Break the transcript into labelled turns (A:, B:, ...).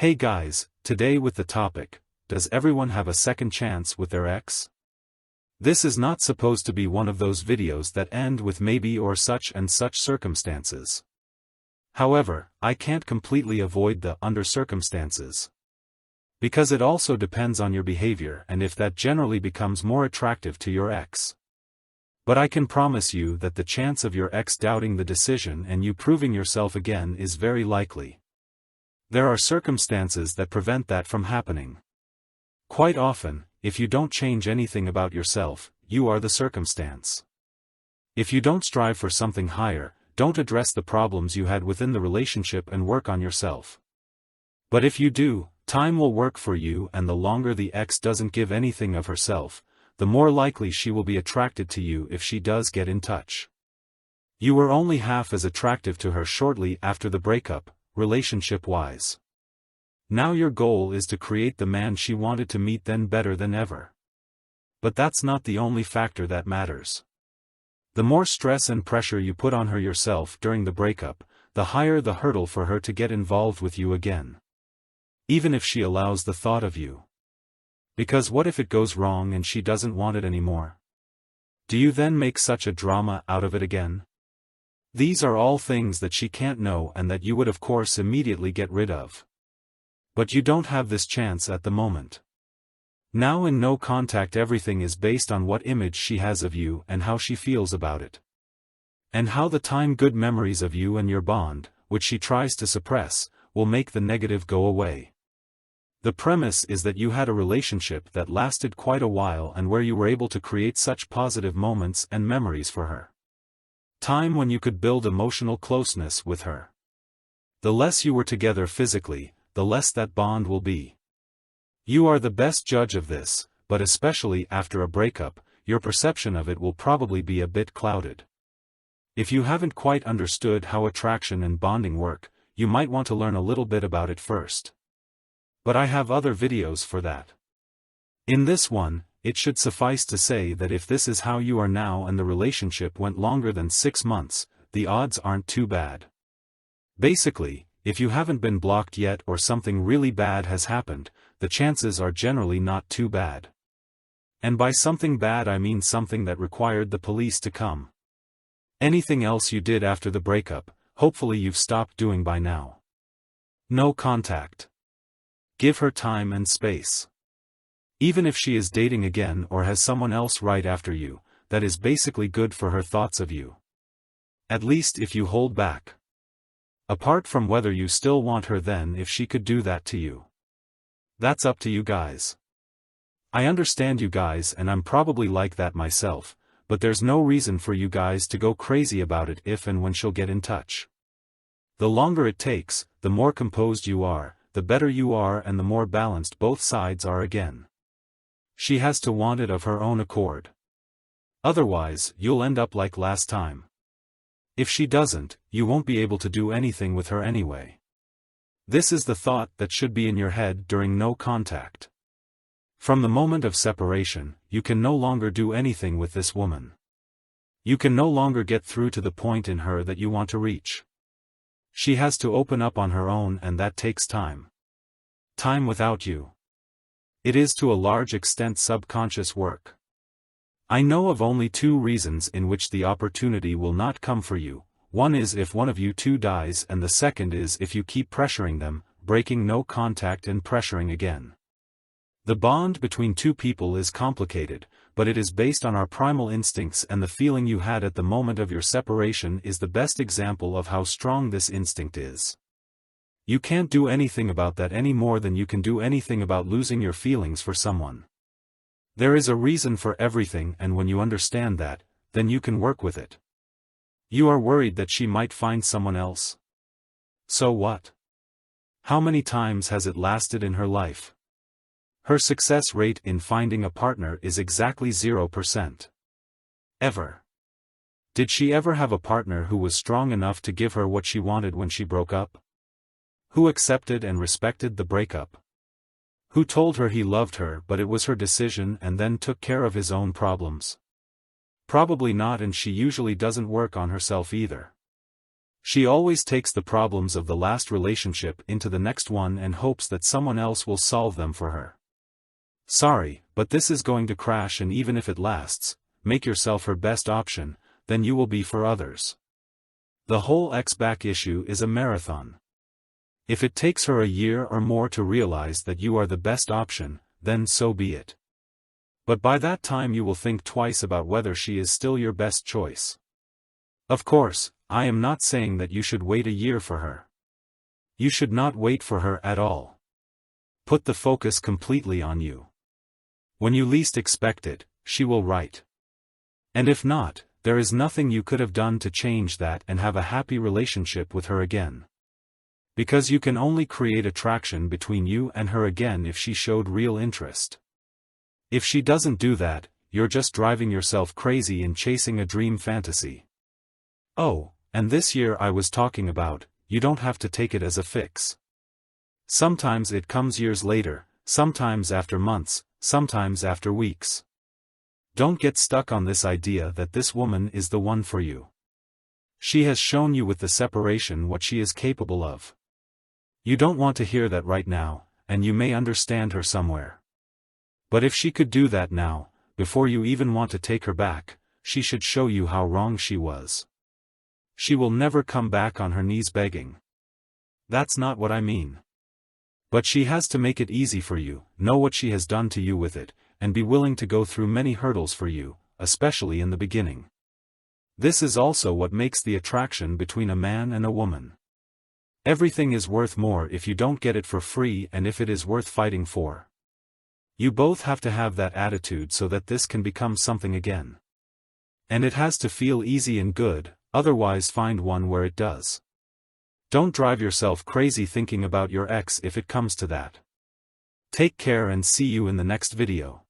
A: Hey guys, today with the topic, does everyone have a second chance with their ex? This is not supposed to be one of those videos that end with maybe or such and such circumstances. However, I can't completely avoid the under circumstances. Because it also depends on your behavior and if that generally becomes more attractive to your ex. But I can promise you that the chance of your ex doubting the decision and you proving yourself again is very likely. There are circumstances that prevent that from happening. Quite often, if you don't change anything about yourself, you are the circumstance. If you don't strive for something higher, don't address the problems you had within the relationship and work on yourself. But if you do, time will work for you, and the longer the ex doesn't give anything of herself, the more likely she will be attracted to you if she does get in touch. You were only half as attractive to her shortly after the breakup, relationship-wise. Now your goal is to create the man she wanted to meet then better than ever. But that's not the only factor that matters. The more stress and pressure you put on her yourself during the breakup, the higher the hurdle for her to get involved with you again. Even if she allows the thought of you. Because what if it goes wrong and she doesn't want it anymore? Do you then make such a drama out of it again? These are all things that she can't know and that you would of course immediately get rid of. But you don't have this chance at the moment. Now in no contact everything is based on what image she has of you and how she feels about it. And how the time good memories of you and your bond, which she tries to suppress, will make the negative go away. The premise is that you had a relationship that lasted quite a while and where you were able to create such positive moments and memories for her. Time when you could build emotional closeness with her. The less you were together physically, the less that bond will be. You are the best judge of this, but especially after a breakup, your perception of it will probably be a bit clouded. If you haven't quite understood how attraction and bonding work, you might want to learn a little bit about it first. But I have other videos for that. In this one, it should suffice to say that if this is how you are now and the relationship went longer than 6 months, the odds aren't too bad. Basically, if you haven't been blocked yet or something really bad has happened, the chances are generally not too bad. And by something bad I mean something that required the police to come. Anything else you did after the breakup, hopefully you've stopped doing by now. No contact. Give her time and space. Even if she is dating again or has someone else right after you, that is basically good for her thoughts of you. At least if you hold back. Apart from whether you still want her then if she could do that to you. That's up to you guys. I understand you guys and I'm probably like that myself, but there's no reason for you guys to go crazy about it if and when she'll get in touch. The longer it takes, the more composed you are, the better you are and the more balanced both sides are again. She has to want it of her own accord. Otherwise, you'll end up like last time. If she doesn't, you won't be able to do anything with her anyway. This is the thought that should be in your head during no contact. From the moment of separation, you can no longer do anything with this woman. You can no longer get through to the point in her that you want to reach. She has to open up on her own and that takes time. Time without you. It is to a large extent subconscious work. I know of only 2 reasons in which the opportunity will not come for you. One is if one of you two dies and the second is if you keep pressuring them, breaking no contact and pressuring again. The bond between 2 people is complicated, but it is based on our primal instincts and the feeling you had at the moment of your separation is the best example of how strong this instinct is. You can't do anything about that any more than you can do anything about losing your feelings for someone. There is a reason for everything and when you understand that, then you can work with it. You are worried that she might find someone else. So what? How many times has it lasted in her life? Her success rate in finding a partner is exactly 0%. Ever. Did she ever have a partner who was strong enough to give her what she wanted when she broke up? Who accepted and respected the breakup? Who told her he loved her but it was her decision and then took care of his own problems? Probably not, and she usually doesn't work on herself either. She always takes the problems of the last relationship into the next one and hopes that someone else will solve them for her. Sorry, but this is going to crash, and even if it lasts, make yourself her best option, then you will be for others. The whole ex-back issue is a marathon. If it takes her a year or more to realize that you are the best option, then so be it. But by that time you will think twice about whether she is still your best choice. Of course, I am not saying that you should wait a year for her. You should not wait for her at all. Put the focus completely on you. When you least expect it, she will write. And if not, there is nothing you could have done to change that and have a happy relationship with her again. Because you can only create attraction between you and her again if she showed real interest. If she doesn't do that, you're just driving yourself crazy and chasing a dream fantasy. Oh, and this year I was talking about, you don't have to take it as a fix. Sometimes it comes years later, sometimes after months, sometimes after weeks. Don't get stuck on this idea that this woman is the one for you. She has shown you with the separation what she is capable of. You don't want to hear that right now, and you may understand her somewhere. But if she could do that now, before you even want to take her back, she should show you how wrong she was. She will never come back on her knees begging. That's not what I mean. But she has to make it easy for you, know what she has done to you with it, and be willing to go through many hurdles for you, especially in the beginning. This is also what makes the attraction between a man and a woman. Everything is worth more if you don't get it for free and if it is worth fighting for. You both have to have that attitude so that this can become something again. And it has to feel easy and good, otherwise find one where it does. Don't drive yourself crazy thinking about your ex if it comes to that. Take care and see you in the next video.